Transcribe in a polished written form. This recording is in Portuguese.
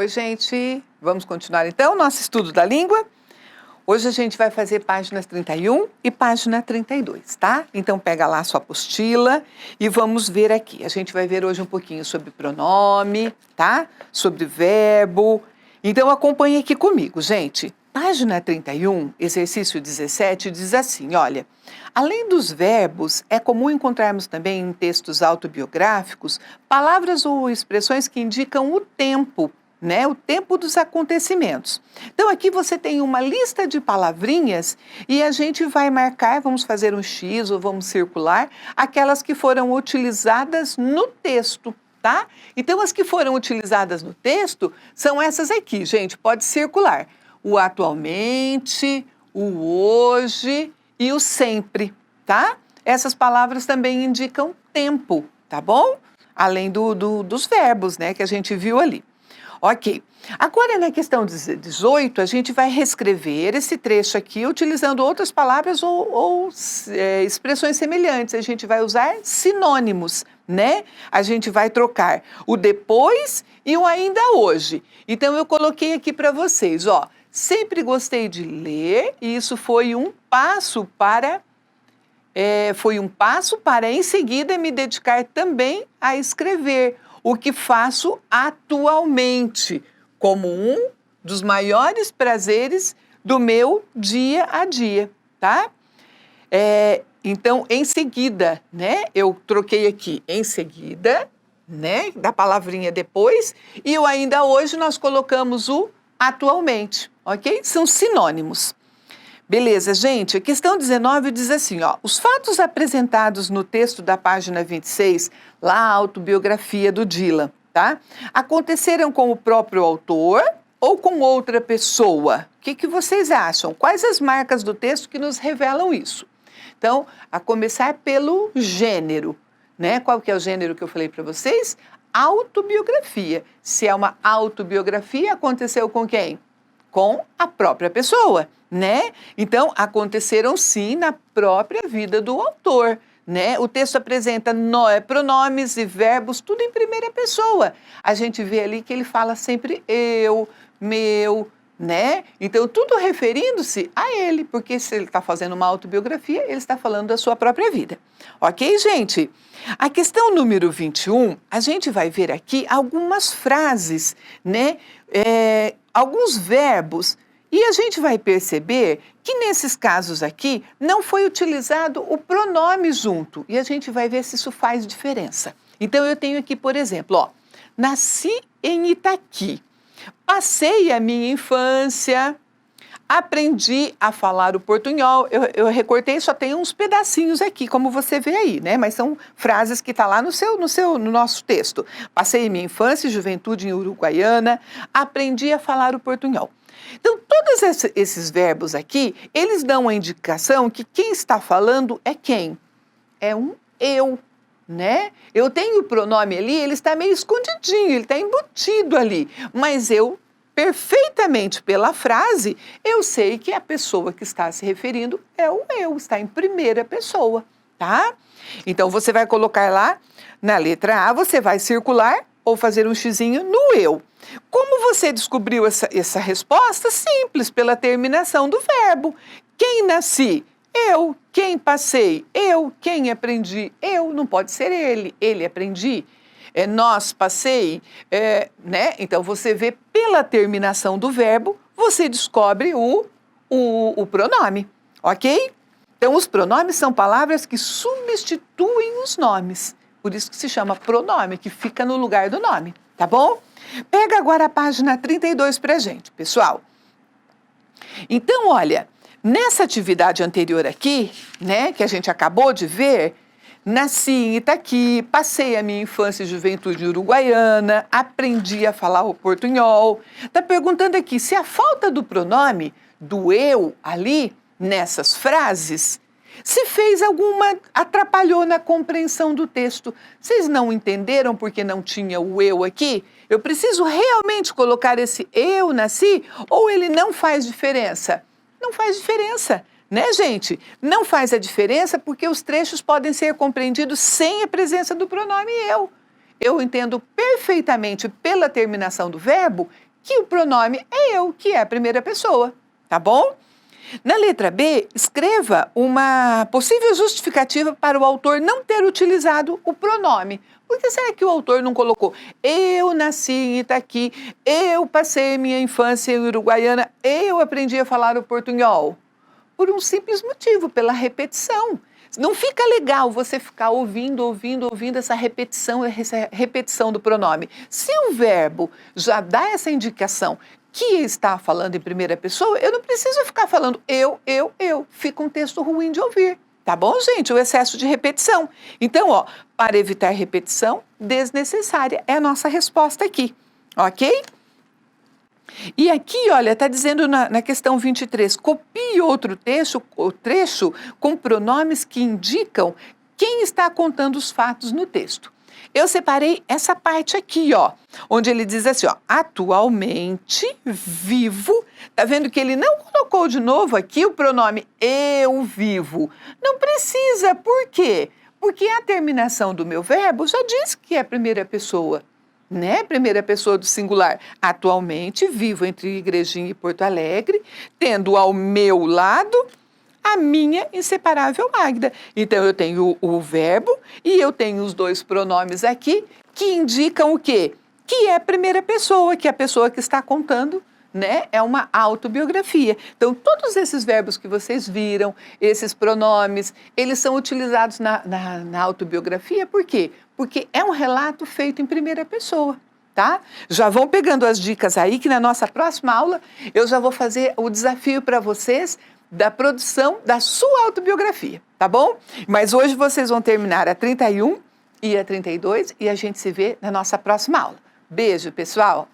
Oi, gente. Vamos continuar então nosso estudo da língua. Hoje a gente vai fazer páginas 31 e página 32, tá? Então pega lá a sua apostila e vamos ver aqui. A gente vai ver hoje um pouquinho sobre pronome, tá? Sobre verbo. Então acompanhe aqui comigo, gente. Página 31, exercício 17, diz assim, olha, além dos verbos, é comum encontrarmos também em textos autobiográficos palavras ou expressões que indicam o tempo, né? O tempo dos acontecimentos. Então aqui você tem uma lista de palavrinhas e a gente vai marcar, vamos fazer um X ou vamos circular, aquelas que foram utilizadas no texto. Tá? Então, as que foram utilizadas no texto são essas aqui, gente, pode circular. O atualmente, o hoje e o sempre, tá? Essas palavras também indicam tempo, tá bom? Além dos verbos, né, que a gente viu ali. Ok. Agora, na questão 18, a gente vai reescrever esse trecho aqui utilizando outras palavras ou expressões semelhantes. A gente vai usar sinônimos, né? A gente vai trocar o depois e o ainda hoje. Então, eu coloquei aqui para vocês, ó. Sempre gostei de ler e isso foi um passo para em seguida me dedicar também a escrever, o que faço atualmente, como um dos maiores prazeres do meu dia a dia, tá? Então, em seguida, né? Eu troquei aqui em seguida, né? Da palavrinha depois, e o ainda hoje nós colocamos o atualmente, ok? São sinônimos. Beleza, gente? A questão 19 diz assim, ó, os fatos apresentados no texto da página 26, lá a autobiografia do Dylan, tá? Aconteceram com o próprio autor ou com outra pessoa? O que vocês acham? Quais as marcas do texto que nos revelam isso? Então, a começar pelo gênero, né? Qual que é o gênero que eu falei para vocês? Autobiografia. Se é uma autobiografia, aconteceu com quem? Com a própria pessoa, né? Então, aconteceram sim na própria vida do autor, né? O texto apresenta pronomes e verbos, tudo em primeira pessoa. A gente vê ali que ele fala sempre eu, meu, né? Então, tudo referindo-se a ele, porque se ele está fazendo uma autobiografia, ele está falando da sua própria vida. Ok, gente? A questão número 21, a gente vai ver aqui algumas frases, né? Alguns verbos, e a gente vai perceber que nesses casos aqui não foi utilizado o pronome junto, e a gente vai ver se isso faz diferença. Então, eu tenho aqui, por exemplo, ó, nasci em Itaqui, passei a minha infância, aprendi a falar o portunhol. Eu recortei, só tem uns pedacinhos aqui, como você vê aí, né? Mas são frases que estão lá no nosso texto. Passei minha infância e juventude em Uruguaiana, aprendi a falar o portunhol. Então, todos esses verbos aqui, eles dão a indicação que quem está falando é quem? É um eu, né? Eu tenho o pronome ali, ele está meio escondidinho, ele está embutido ali, mas eu perfeitamente pela frase, eu sei que a pessoa que está se referindo é o eu, está em primeira pessoa, tá? Então, você vai colocar lá, na letra A, você vai circular ou fazer um xizinho no eu. Como você descobriu essa resposta? Simples, pela terminação do verbo. Quem nasci? Eu. Quem passei? Eu. Quem aprendi? Eu. Não pode ser ele. Ele aprendi. Nós, passei, né? Então, você vê pela terminação do verbo, você descobre o pronome, ok? Então, os pronomes são palavras que substituem os nomes. Por isso que se chama pronome, que fica no lugar do nome, tá bom? Pega agora a página 32 pra gente, pessoal. Então, olha, nessa atividade anterior aqui, né, que a gente acabou de ver, nasci em Itaqui, passei a minha infância e juventude uruguaiana, aprendi a falar o portunhol. Está perguntando aqui se a falta do pronome, do eu ali, nessas frases, se fez atrapalhou na compreensão do texto. Vocês não entenderam porque não tinha o eu aqui? Eu preciso realmente colocar esse eu nasci ou ele não faz diferença? Não faz diferença. Né, gente? Não faz a diferença porque os trechos podem ser compreendidos sem a presença do pronome eu. Eu entendo perfeitamente pela terminação do verbo que o pronome é eu, que é a primeira pessoa, tá bom? Na letra B, escreva uma possível justificativa para o autor não ter utilizado o pronome. Por que será que o autor não colocou eu nasci em Itaqui, eu passei minha infância em Uruguaiana, eu aprendi a falar o portunhol? Por um simples motivo, pela repetição. Não fica legal você ficar ouvindo essa repetição do pronome. Se o verbo já dá essa indicação que está falando em primeira pessoa, eu não preciso ficar falando eu. Fica um texto ruim de ouvir. Tá bom, gente? O excesso de repetição. Então, ó, para evitar repetição desnecessária é a nossa resposta aqui, ok? E aqui, olha, está dizendo na questão 23, copie outro trecho com pronomes que indicam quem está contando os fatos no texto. Eu separei essa parte aqui, ó, onde ele diz assim, ó, atualmente vivo. Tá vendo que ele não colocou de novo aqui o pronome eu vivo? Não precisa, por quê? Porque a terminação do meu verbo já diz que é a primeira pessoa, né? Primeira pessoa do singular. Atualmente vivo entre Igrejinha e Porto Alegre, tendo ao meu lado a minha inseparável Magda. Então, eu tenho o verbo e eu tenho os dois pronomes aqui que indicam o quê? Que é a primeira pessoa, que é a pessoa que está contando, né? É uma autobiografia. Então, todos esses verbos que vocês viram, esses pronomes, eles são utilizados na autobiografia, por quê? Porque é um relato feito em primeira pessoa. Tá? Já vão pegando as dicas aí, que na nossa próxima aula eu já vou fazer o desafio para vocês da produção da sua autobiografia, tá bom? Mas hoje vocês vão terminar a 31 e a 32 e a gente se vê na nossa próxima aula. Beijo, pessoal!